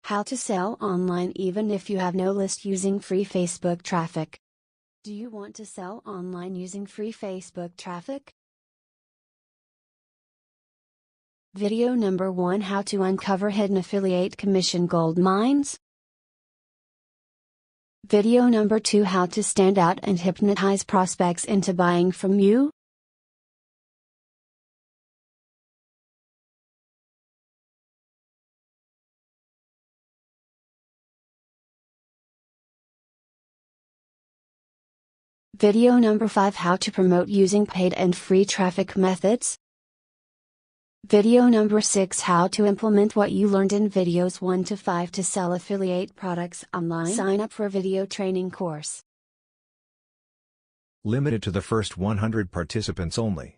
How to sell online even if you have no list using free Facebook traffic. Do you want to sell online using free Facebook traffic? Video number 1: How to uncover hidden affiliate commission gold mines. Video number 2: How to stand out and hypnotize prospects into buying from you. Video number 5: How to promote using paid and free traffic methods. Video number 6: How to implement what you learned in videos 1 to 5 to sell affiliate products online. Sign up for video training course. Limited to the first 100 participants only.